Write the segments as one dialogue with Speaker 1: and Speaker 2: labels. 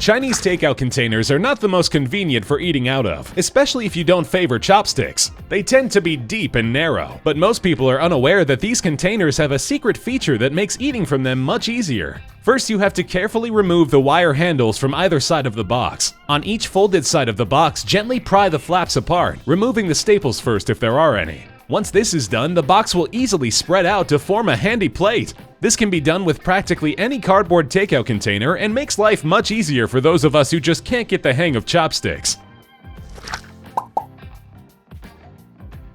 Speaker 1: Chinese takeout containers are not the most convenient for eating out of, especially if you don't favor chopsticks. They tend to be deep and narrow, but most people are unaware that these containers have a secret feature that makes eating from them much easier. First, you have to carefully remove the wire handles from either side of the box. On each folded side of the box, gently pry the flaps apart, removing the staples first if there are any. Once this is done, the box will easily spread out to form a handy plate. This can be done with practically any cardboard takeout container and makes life much easier for those of us who just can't get the hang of chopsticks.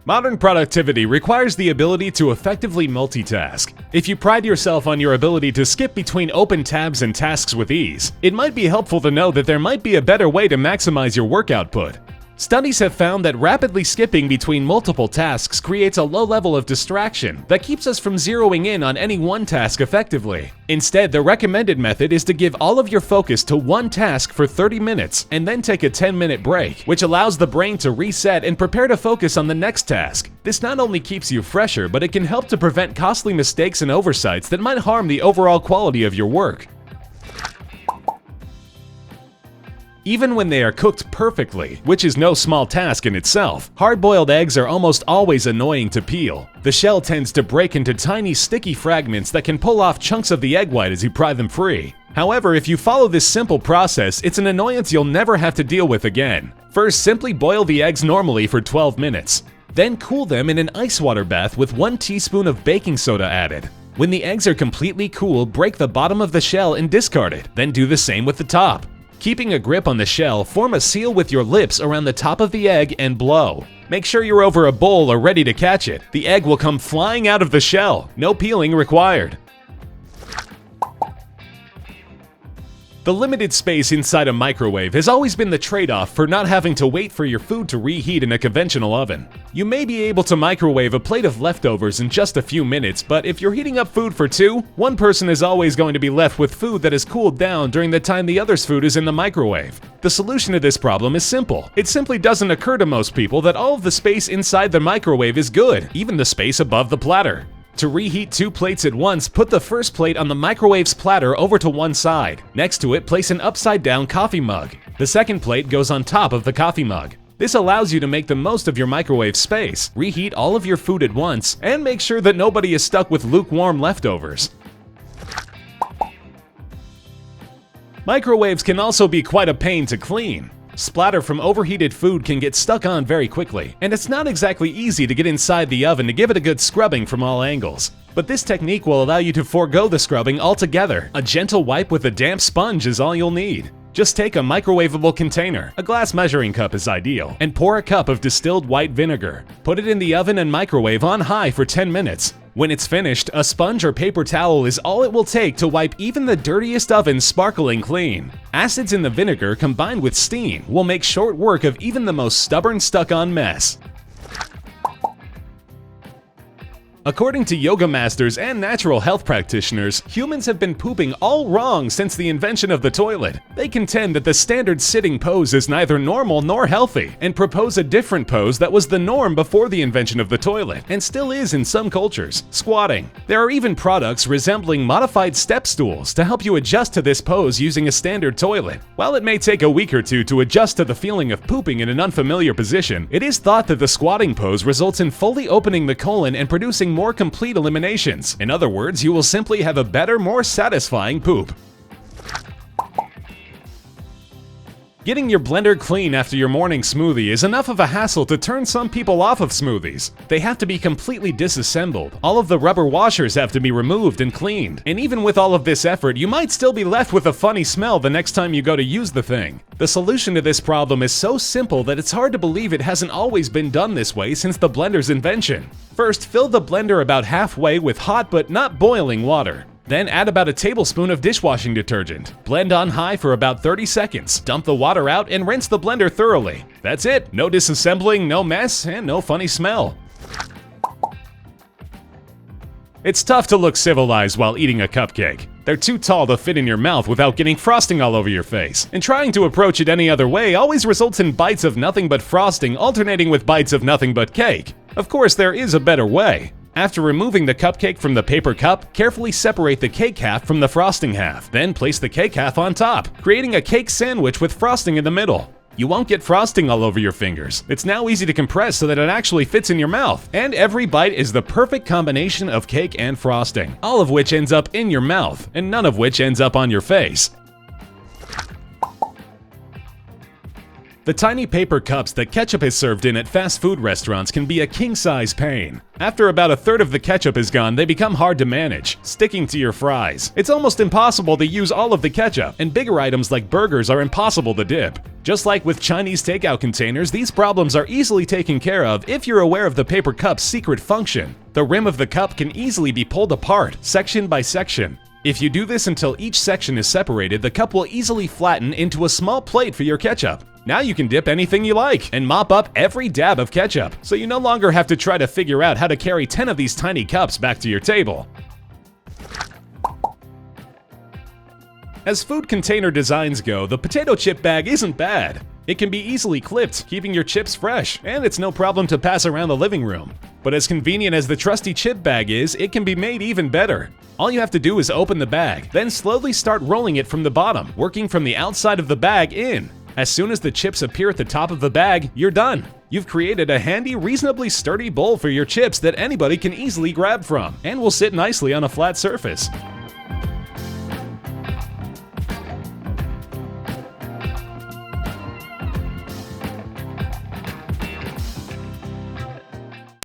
Speaker 1: Modern productivity requires the ability to effectively multitask. If you pride yourself on your ability to skip between open tabs and tasks with ease, it might be helpful to know that there might be a better way to maximize your work output. Studies have found that rapidly skipping between multiple tasks creates a low level of distraction that keeps us from zeroing in on any one task effectively. Instead, the recommended method is to give all of your focus to one task for 30 minutes and then take a 10-minute break, which allows the brain to reset and prepare to focus on the next task. This not only keeps you fresher, but it can help to prevent costly mistakes and oversights that might harm the overall quality of your work. Even when they are cooked perfectly, which is no small task in itself, hard-boiled eggs are almost always annoying to peel. The shell tends to break into tiny sticky fragments that can pull off chunks of the egg white as you pry them free. However, if you follow this simple process, it's an annoyance you'll never have to deal with again. First, simply boil the eggs normally for 12 minutes. Then cool them in an ice water bath with 1 teaspoon of baking soda added. When the eggs are completely cool, break the bottom of the shell and discard it. Then do the same with the top. Keeping a grip on the shell, form a seal with your lips around the top of the egg and blow. Make sure you're over a bowl or ready to catch it. The egg will come flying out of the shell. No peeling required. The limited space inside a microwave has always been the trade-off for not having to wait for your food to reheat in a conventional oven. You may be able to microwave a plate of leftovers in just a few minutes, but if you're heating up food for two, one person is always going to be left with food that has cooled down during the time the other's food is in the microwave. The solution to this problem is simple. It simply doesn't occur to most people that all of the space inside the microwave is good, even the space above the platter. To reheat 2 plates at once, put the first plate on the microwave's platter over to one side. Next to it, place an upside-down coffee mug. The second plate goes on top of the coffee mug. This allows you to make the most of your microwave space, reheat all of your food at once, and make sure that nobody is stuck with lukewarm leftovers. Microwaves can also be quite a pain to clean. Splatter from overheated food can get stuck on very quickly, and it's not exactly easy to get inside the oven to give it a good scrubbing from all angles. But this technique will allow you to forego the scrubbing altogether. A gentle wipe with a damp sponge is all you'll need. Just take a microwavable container, a glass measuring cup is ideal, and pour a cup of distilled white vinegar. Put it in the oven and microwave on high for 10 minutes. When it's finished, a sponge or paper towel is all it will take to wipe even the dirtiest oven sparkling clean. Acids in the vinegar combined with steam will make short work of even the most stubborn stuck-on mess. According to yoga masters and natural health practitioners, humans have been pooping all wrong since the invention of the toilet. They contend that the standard sitting pose is neither normal nor healthy, and propose a different pose that was the norm before the invention of the toilet, and still is in some cultures: squatting. There are even products resembling modified step stools to help you adjust to this pose using a standard toilet. While it may take a week or two to adjust to the feeling of pooping in an unfamiliar position, it is thought that the squatting pose results in fully opening the colon and producing more complete eliminations. In other words, you will simply have a better, more satisfying poop. Getting your blender clean after your morning smoothie is enough of a hassle to turn some people off of smoothies. They have to be completely disassembled, all of the rubber washers have to be removed and cleaned, and even with all of this effort, you might still be left with a funny smell the next time you go to use the thing. The solution to this problem is so simple that it's hard to believe it hasn't always been done this way since the blender's invention. First, fill the blender about halfway with hot but not boiling water. Then add about a tablespoon of dishwashing detergent. Blend on high for about 30 seconds. Dump the water out and rinse the blender thoroughly. That's it. No disassembling, no mess, and no funny smell. It's tough to look civilized while eating a cupcake. They're too tall to fit in your mouth without getting frosting all over your face. And trying to approach it any other way always results in bites of nothing but frosting alternating with bites of nothing but cake. Of course, there is a better way. After removing the cupcake from the paper cup, carefully separate the cake half from the frosting half. Then place the cake half on top, creating a cake sandwich with frosting in the middle. You won't get frosting all over your fingers. It's now easy to compress so that it actually fits in your mouth. And every bite is the perfect combination of cake and frosting, all of which ends up in your mouth, and none of which ends up on your face. The tiny paper cups that ketchup is served in at fast food restaurants can be a king-size pain. After about a third of the ketchup is gone, they become hard to manage, sticking to your fries. It's almost impossible to use all of the ketchup, and bigger items like burgers are impossible to dip. Just like with Chinese takeout containers, these problems are easily taken care of if you're aware of the paper cup's secret function. The rim of the cup can easily be pulled apart, section by section. If you do this until each section is separated, the cup will easily flatten into a small plate for your ketchup. Now you can dip anything you like and mop up every dab of ketchup, so you no longer have to try to figure out how to carry 10 of these tiny cups back to your table. As food container designs go, the potato chip bag isn't bad. It can be easily clipped, keeping your chips fresh, and it's no problem to pass around the living room. But as convenient as the trusty chip bag is, it can be made even better. All you have to do is open the bag, then slowly start rolling it from the bottom, working from the outside of the bag in. As soon as the chips appear at the top of the bag, you're done. You've created a handy, reasonably sturdy bowl for your chips that anybody can easily grab from, and will sit nicely on a flat surface.